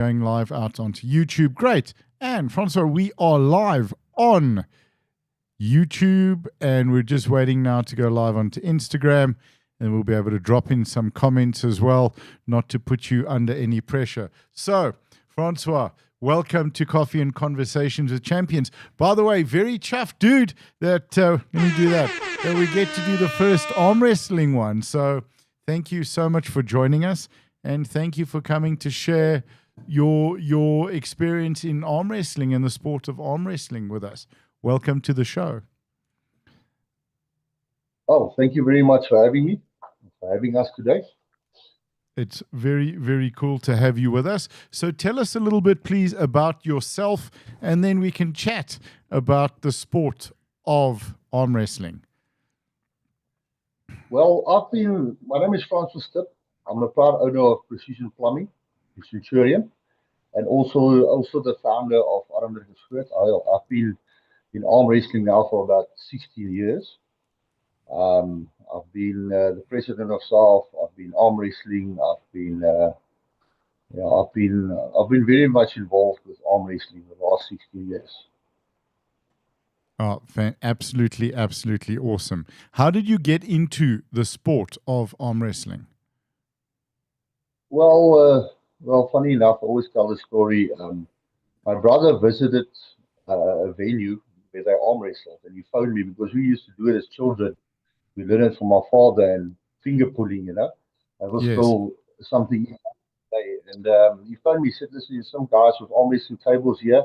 going live out onto YouTube. Great. And Francois, we are live on YouTube, and we're just waiting now to go live onto Instagram, and we'll be able to drop in some comments as well, not to put you under any pressure. So, Francois, welcome to Coffee and Conversations with Champions. By the way, very chuffed, dude, that let me do that we get to do the first arm wrestling one. So thank you so much for joining us, and thank you for coming to share your experience in arm wrestling and the sport of arm wrestling with us. Welcome to the show. Oh, thank you very much for having me, for having us today. It's very, very cool to have you with us. So tell us a little bit, please, about yourself, and then we can chat about the sport of arm wrestling. Well, my name is Francois. I'm a proud owner of Precision Plumbing, the Centurion, and also the founder of Armdrukkers Groot. I've been in arm wrestling now for about 16 years. I've been the president of SAF. I've been arm wrestling. I've been very much involved with arm wrestling the last 16 years. Oh, absolutely, absolutely awesome. How did you get into the sport of arm wrestling? Well, funny enough, I always tell the story. My brother visited a venue where they arm wrestled, and he phoned me because we used to do it as children. We learned it from our father, and finger pulling, that was still something. And he phoned me, said, "Listen, there's some guys with arm wrestling tables here.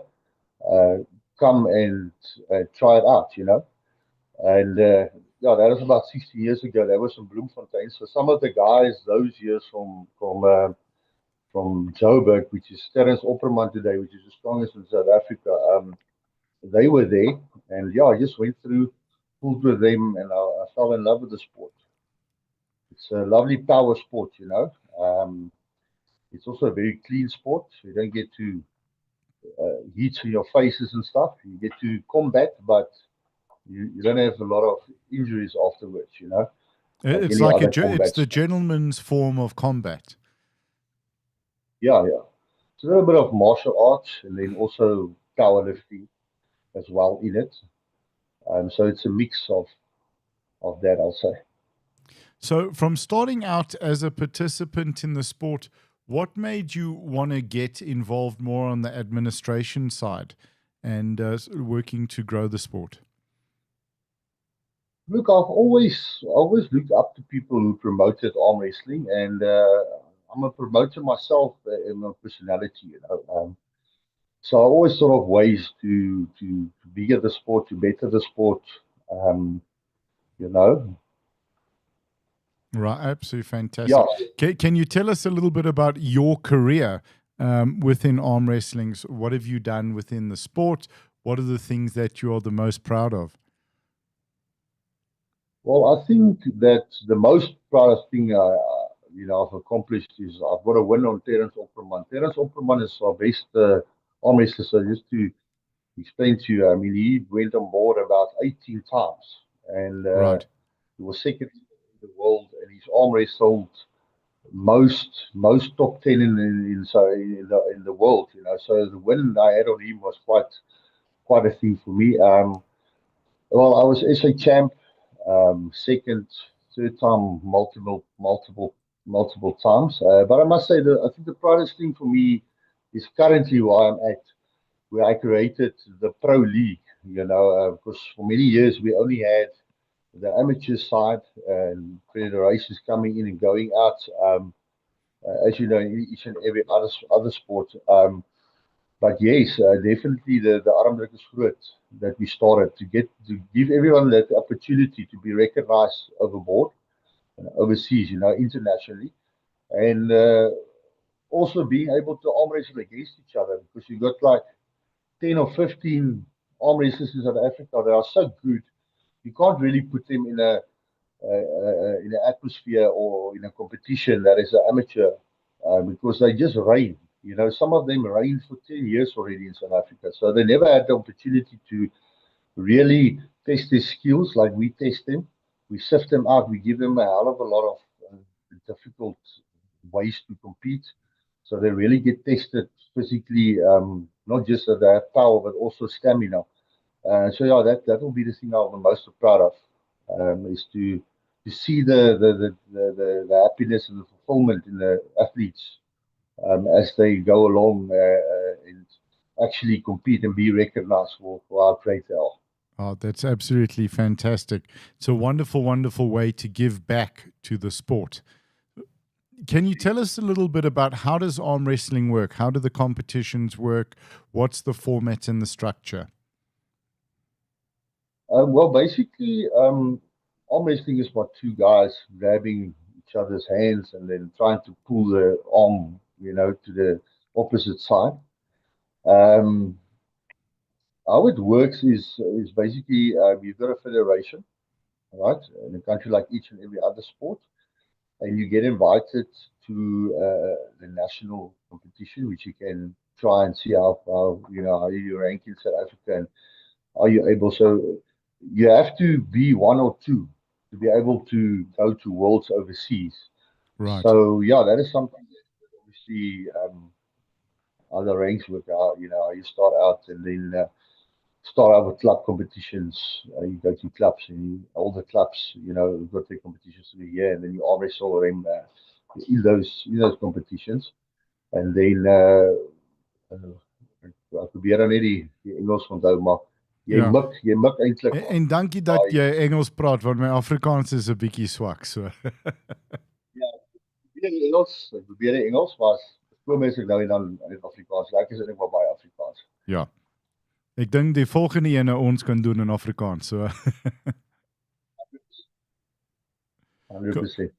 Come and try it out, And that was about 60 years ago. There was in Bloemfontein. So some of the guys those years from Joburg, which is Terence Opperman today, which is the strongest in South Africa, they were there. And I just went through, pulled with them, and I fell in love with the sport. It's a lovely power sport, It's also a very clean sport. You don't get to heat in your faces and stuff. You get to combat, but you don't have a lot of injuries afterwards, It's like it's the gentleman's form of combat. Yeah. It's a little bit of martial arts, and then also powerlifting as well in it. So it's a mix of that, I'll say. So from starting out as a participant in the sport, what made you want to get involved more on the administration side and working to grow the sport? Look, I've always looked up to people who promoted arm wrestling, and I'm a promoter myself in my personality, So I always thought of ways to bigger the sport, to better the sport, Right, absolutely fantastic. Yeah. Can you tell us a little bit about your career within arm wrestling? What have you done within the sport? What are the things that you are the most proud of? Well, I think that the most proudest thing I've accomplished is I've got a win on Terence Opperman. Terence Opperman is our best arm wrestler. So just to explain to you, I mean, he went on board about 18 times, and he was second in the world, and he's arm wrestled most top 10 in the world. So the win I had on him was quite a thing for me. Well, I was SA champ, second, third time, multiple times. But I must say that I think the proudest thing for me is currently where I'm at, where I created the Pro League, because for many years we only had the amateur side and federations coming in and going out, as you know, in each and every other sport. But yes, definitely the Armdrukkers Groot that we started to give everyone that opportunity to be recognized overboard, overseas, internationally, and also being able to arm wrestle against each other, because you got like 10 or 15 arm wrestlers in South Africa. They are so good, you can't really put them in an atmosphere or in a competition that is an amateur, because they just reign. Some of them reigned for 10 years already in South Africa. So they never had the opportunity to really test their skills like we test them. We sift them out. We give them a hell of a lot of difficult ways to compete. So they really get tested physically, not just that they have power, but also stamina. So yeah, that will be the thing I'm the most proud of, is to see the happiness and the fulfillment in the athletes as they go along and actually compete and be recognized for how great they are. Oh, that's absolutely fantastic. It's a wonderful, wonderful way to give back to the sport. Can you tell us a little bit about how does arm wrestling work? How do the competitions work? What's the format and the structure? Well, basically, arm wrestling is about two guys grabbing each other's hands and then trying to pull the arm, to the opposite side. Um, how it works is basically you've got a federation, right, in a country like each and every other sport, and you get invited to the national competition, which you can try and see how you rank in South Africa and are you able. So you have to be one or two to be able to go to worlds overseas. Right. So yeah, that is something that obviously how the ranks work out. You start out and then start out with club competitions. You go to clubs and all the clubs, go to competitions through the year, and then you always saw them in those competitions. And then ek probeer dan net die Engels onthou, maar Ja. jy mik eintlik En dankie dat jy Engels praat, want my Afrikaans is 'n bietjie swak, so. ja, ek probeer die Engels, maar kom mense nou en dan in Afrikaans. Ek is eintlik maar baie Afrikaans. Ja. Ek dink die volgende ene ons kan doen in Afrikaans, so. 100%.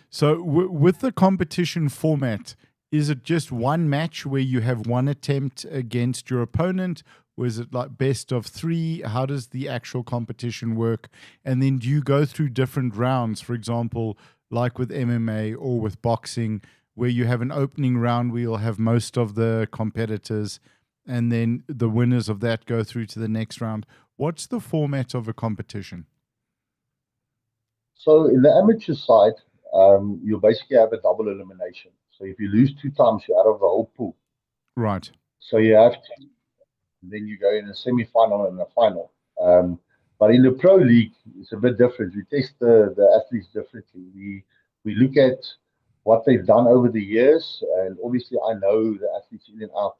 So, with the competition format, is it just one match where you have one attempt against your opponent? Or is it like best of three? How does the actual competition work? And then do you go through different rounds, for example, like with MMA or with boxing, where you have an opening round where you'll have most of the competitors, and then the winners of that go through to the next round? What's the format of a competition? So in the amateur side, you basically have a double elimination. So if you lose two times, you're out of the whole pool. Right. So you have to, then you go in a semi-final and a final. But in the pro league, it's a bit different. We test the athletes differently. We look at what they've done over the years, and obviously I know the athletes in and out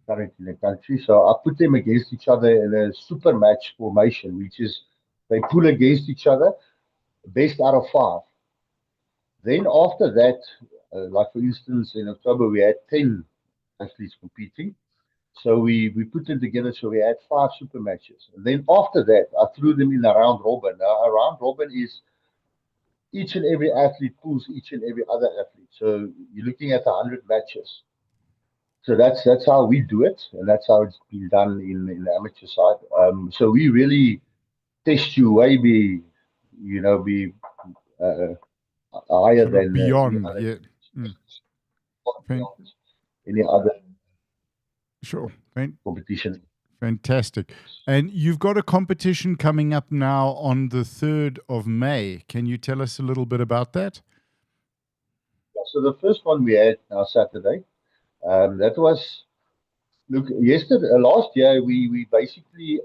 currently in the country. So I put them against each other in a super match formation, which is they pull against each other, best out of five. Then after that, like for instance, in October we had 10 athletes competing. So we put them together. So we had 5 super matches. And then after that, I threw them in a round robin. Now, a round robin is each and every athlete pulls each and every other athlete. So you're looking at 100 matches. So that's how we do it, and that's how it's been done in the amateur side. So we really test you way be uh, higher Sort of than beyond, yeah. any other Sure. competition. Fantastic. And you've got a competition coming up now on the 3rd of May. Can you tell us a little bit about that? So the first one we had now Saturday, that was last year we basically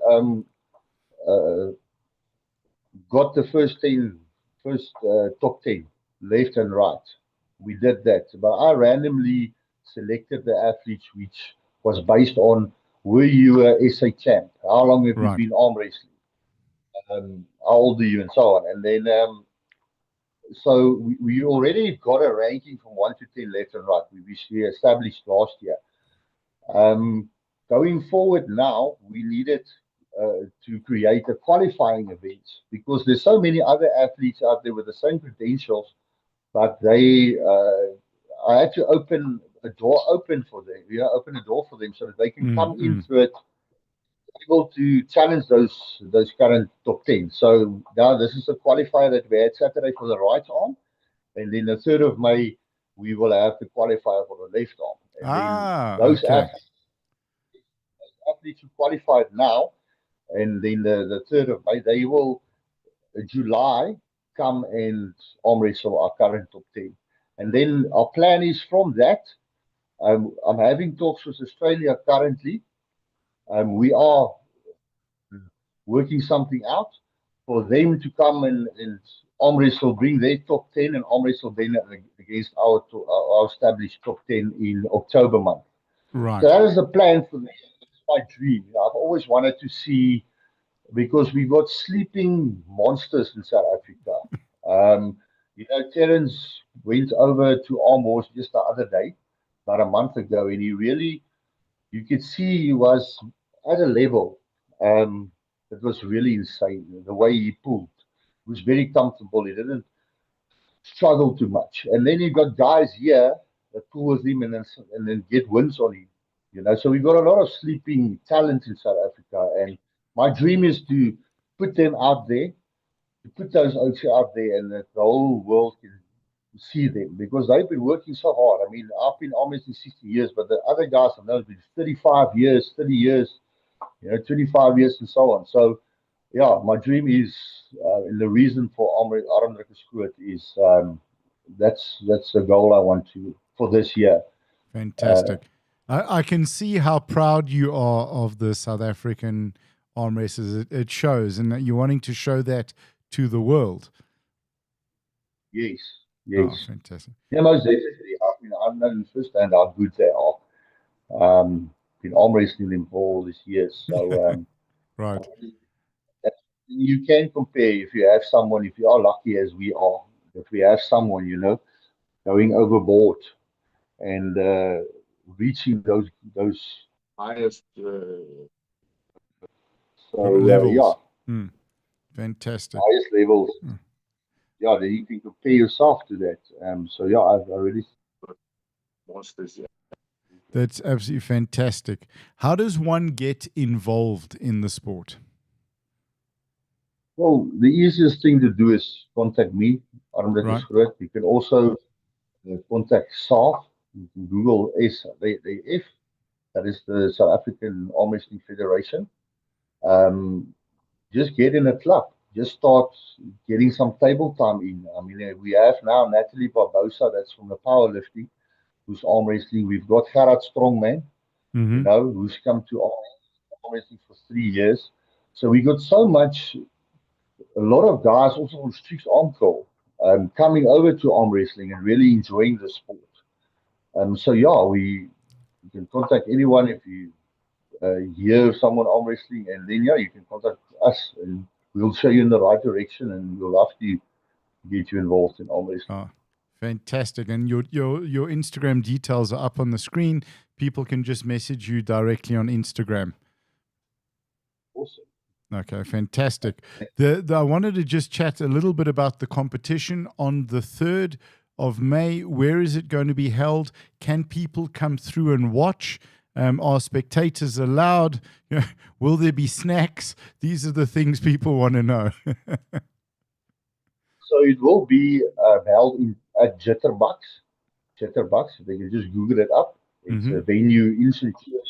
got the first top 10 left and right. We did that, but I randomly selected the athletes, which was based on were you a SA champ, how long have you been arm wrestling, how old are you, and so on. And then so we already got a ranking from 1 to 10 left and right, which we established last year. Going forward now, we needed to create a qualifying event because there's so many other athletes out there with the same credentials, but I had to open a door for them so that they can come into it, able to challenge those current top 10. So now this is a qualifier that we had Saturday for the right arm, and then the 3rd of May we will have the qualifier for the left arm. And then those athletes who qualified now, and then the 3rd of May, they will July come and arm wrestle our current top 10. And then our plan is from that I'm having talks with Australia currently. We are working something out for them to come and arm wrestle, bring their top 10 and arm wrestle then against our established top 10 in October month. So Right. that is the plan for me. It's my dream. I've always wanted to see, because we've got sleeping monsters in South Africa. Terence went over to Arm Wars just the other day, about a month ago, and he really, you could see he was at a level that was really insane. The way he pulled, he was very comfortable. He didn't struggle too much. And then you got guys here that pull with him and then get wins on him. So we've got a lot of sleeping talent in South Africa, and my dream is to put them out there, to put those oaks out there, and that the whole world can see them, because they've been working so hard. I mean, I've been almost in 60 years, but the other guys I know have been 35 years, 30 years, 25 years, and so on. So, yeah, my dream is, and the reason for Armdrukkers Groot is that's the goal I want to for this year. Fantastic. I can see how proud you are of the South African arm wrestlers. It shows, and that you're wanting to show that to the world. Yes, Oh, yes. fantastic. Yeah, most definitely. I mean, I've known firsthand how good they are. Been arm wrestling them for all these years. So Right. you can compare if you have someone, if you are lucky as we are, that we have someone, going overboard and reaching those highest. Yeah, Levels. Fantastic. highest levels. Yeah, then you can compare yourself to that. So yeah, I really monsters. Yeah. That's absolutely fantastic. How does one get involved in the sport? Well, the easiest thing to do is contact me, Armdrukkers Right. Groot. You can also contact SAF. You can Google SAF. That is the South African Arm Wrestling Federation. Um, just get in a club. Just start getting some table time in. I mean, we have now Natalie Barbosa, that's from the powerlifting, who's arm wrestling. We've got Gerard Strongman, Mm-hmm. who's come to arm wrestling for 3 years. So we got a lot of guys also from Streets Arm Curl coming over to arm wrestling and really enjoying the sport. So yeah, you can contact anyone if you hear someone arm wrestling, and then yeah, you can contact us, and we'll show you in the right direction, and we'll love to get you involved in arm wrestling. Oh, fantastic. And your Instagram details are up on the screen. People can just message you directly on Instagram. Awesome. Okay, fantastic. I wanted to just chat a little bit about the competition on the 3rd of May. Where is it going to be held? Can people come through and watch? Are spectators allowed? Will there be snacks? These are the things people want to know. So it will be held at Jitterbugs. Jitterbugs, they can just Google it up. It's a venue in Centurion.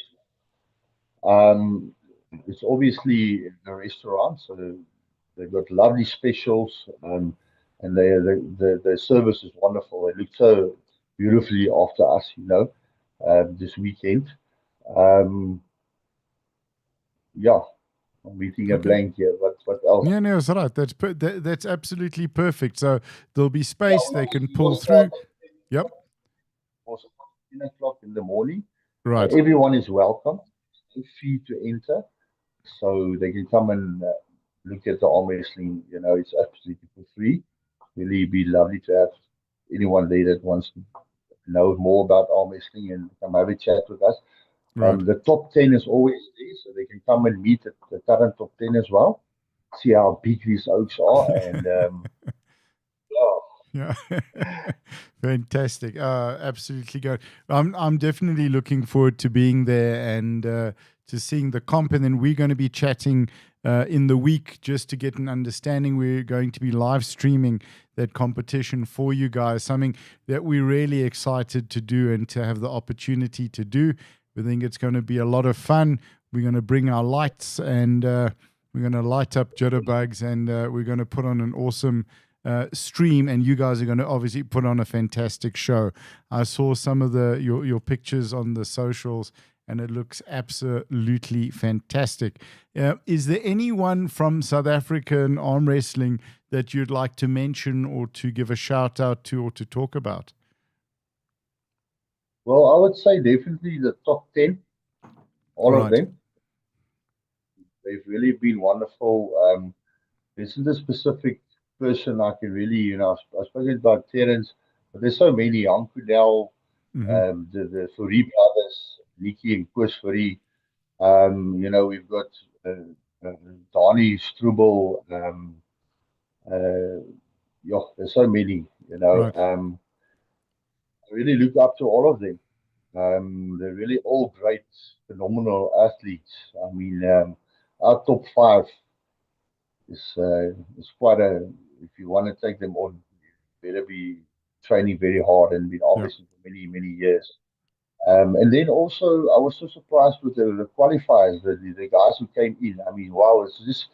It's obviously a restaurant, so they've got lovely specials, and the service is wonderful. They look so beautifully after us, this weekend. Yeah, I'm meeting a Okay. blank here. What else? Yeah, no, it's right. That's absolutely perfect. So there'll be space they can pull through. Yep. Also, 10 o'clock in the morning. Right. Everyone is welcome. No fee to enter, so they can come and look at the arm wrestling. It's absolutely for free. Really be lovely to have anyone there that wants to know more about arm wrestling and come have a chat with us. Right. The top 10 is always there, so they can come and meet at the current top 10 as well. See how big these oaks are, and yeah. Fantastic. Absolutely good. I'm definitely looking forward to being there and to seeing the comp, and then we're going to be chatting in the week just to get an understanding. We're going to be live streaming that competition for you guys, something that we're really excited to do and to have the opportunity to do. We think it's going to be a lot of fun. We're going to bring our lights and we're going to light up jitterbugs, and we're going to put on an awesome stream, and you guys are going to obviously put on a fantastic show. I saw some of your pictures on the socials, and it looks absolutely fantastic. Is there anyone from South African arm wrestling that you'd like to mention or to give a shout out to or to talk about? Well, I would say definitely the top 10, all of Right. them. They've really been wonderful. There isn't a specific person I can really, I've spoken about Terence, but there's so many. Uncle Dell, Mm-hmm. the Fourie brothers, Nikki and Koos Fourie. We've got uh, Donnie Struble. Uh, yeah, there's so many. Right. I really look up to all of them. They're really all great, phenomenal athletes. I mean, our top five is quite a. If you want to take them on, you better be training very hard and been Yeah. obviously for many many years. And then also, I was so surprised with the qualifiers, the guys who came in. I mean, wow, it's just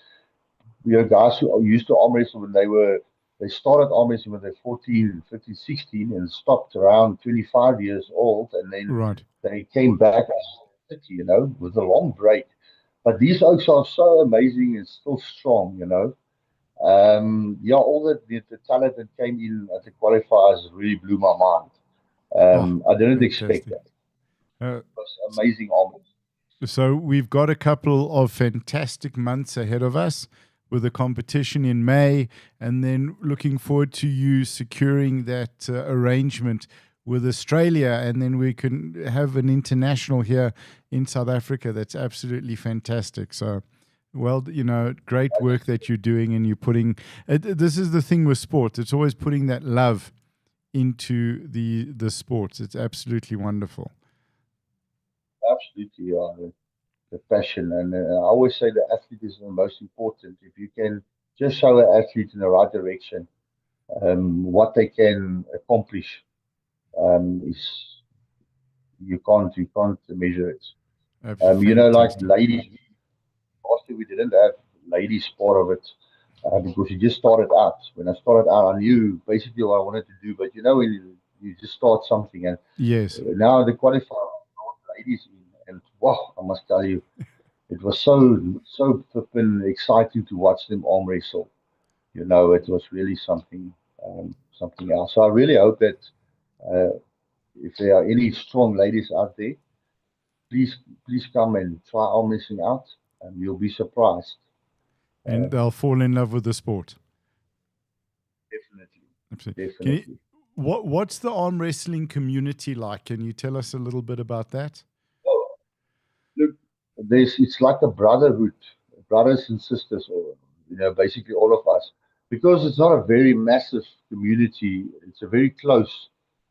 guys who used to arm wrestle when they started arm wrestling when they're 14, 15, 16 and stopped around 25 years old, and then Right. they came back at 30, with a long break. But these oaks are so amazing and still strong, Yeah, all the talent that came in at the qualifiers really blew my mind. Oh, I didn't expect fantastic. that. Uh, It was amazing arm. So we've got a couple of fantastic months ahead of us with the competition in May, and then looking forward to you securing that arrangement with Australia, and then we can have an international here in South Africa. That's absolutely fantastic. So, well, great work that you're doing, and you're putting. This is the thing with sports; it's always putting that love into the sports. It's absolutely wonderful. Absolutely, the passion. And I always say the athlete is the most important. If you can just show an athlete in the right direction, what they can accomplish is you can't measure it. Like Fantastic. ladies, last year we didn't have ladies part of it because we just started out. When I started out, I knew basically what I wanted to do. But when you just start something, and Yes. now the qualifier ladies in, and wow, I must tell you, it was so flippin' exciting to watch them arm wrestle. It was really something else. So I really hope that uh, if there are any strong ladies out there, please please come and try arm wrestling out, and you'll be surprised. And Uh, they'll fall in love with the sport. definitely, Absolutely. definitely. What's the arm wrestling community like? Can you tell us a little bit about that? Oh, look, it's like a brotherhood, brothers and sisters, or basically all of us, because it's not a very massive community. It's a very close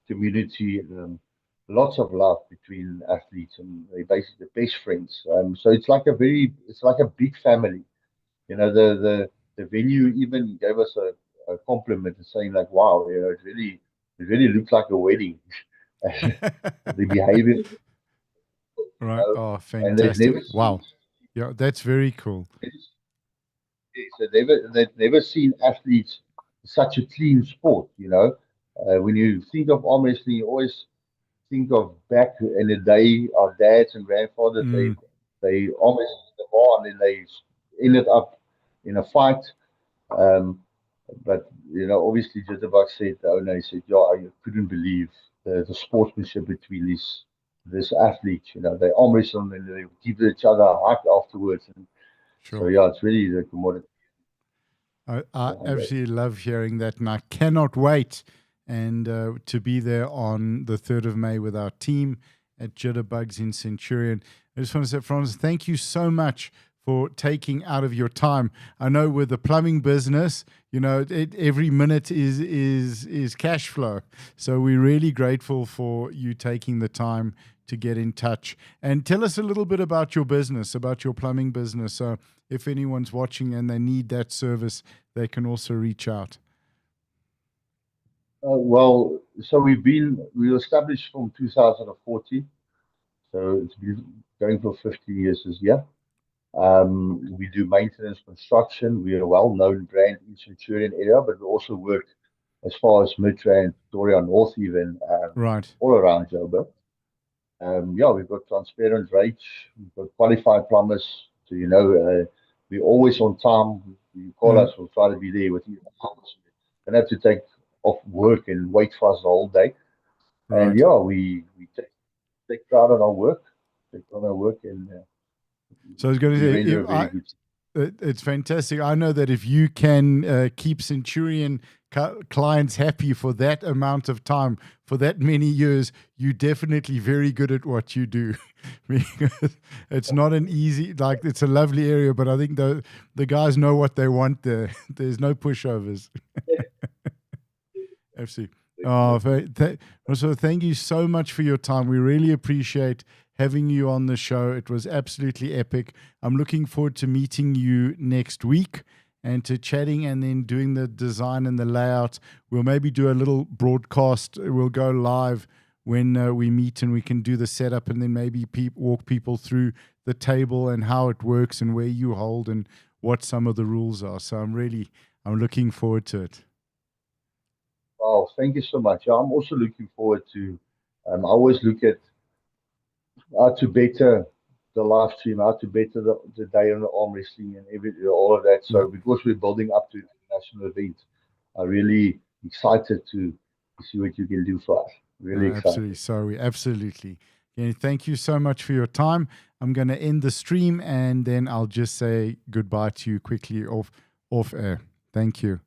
community. Lots of love between athletes, and they basically best friends. So it's like a big family. The venue even gave us a compliment and saying like, "Wow, it really looks like a wedding." The behavior, Right. Oh, and they've fantastic. never seen. Wow. Yeah, that's very cool. So they've never seen athletes such a clean sport. When you think of arm wrestling, you always think of back in the day, our dads and grandfathers. They Mm, they arm wrestled in the bar and then they ended up in a fight. Um, but obviously, Jitterbug said the owner, he said, "Yeah, I couldn't believe the sportsmanship between this athletes. They arm wrestle and they give each other a hug afterwards." And so sure. yeah, it's really the commodity I behind that. absolutely love hearing that, and I cannot wait and to be there on the 3rd of May with our team at Jitterbugs in Centurion. I just want to say, Franz, thank you so much for taking out of your time. I know with the plumbing business, every minute is cash flow. So we're really grateful for you taking the time to get in touch. And tell us a little bit about your business, about your plumbing business. So if anyone's watching and they need that service, they can also reach out. Well, so we were established from 2014, so it's been going for 15 years this year. We do maintenance, construction. We are a well-known brand in Centurion area, but we also work as far as Midrand, Pretoria North, even Right. all around Joburg. Yeah, we've got transparent rates. We've got qualified plumbers. So, we're always on time. You call Mm, us, we'll try to be there within hours. You don't have to take off work and wait for us the whole day. And right. yeah, we take pride in our work, take pride in our work, and So I was going to we say, render a very good. it's fantastic. I know that if you can keep Centurion clients happy for that amount of time, for that many years, you're definitely very good at what you do. Because it's not an easy, like it's a lovely area, but I think the guys know what they want there. There's no pushovers. Absolutely. Oh, so thank you so much for your time. We really appreciate having you on the show. It was absolutely epic. I'm looking forward to meeting you next week and to chatting and then doing the design and the layout. We'll maybe do a little broadcast. We'll go live when we meet and we can do the setup and then maybe walk people through the table and how it works and where you hold and what some of the rules are. So I'm looking forward to it. Oh, thank you so much. I'm also looking forward to. I always look at how to better the live stream, how to better the day on the arm wrestling and all of that. Yeah. So because we're building up to the national event, I'm really excited to see what you can do for us. Really Absolutely. excited. So absolutely. Okay, thank you so much for your time. I'm going to end the stream and then I'll just say goodbye to you quickly off air. Thank you.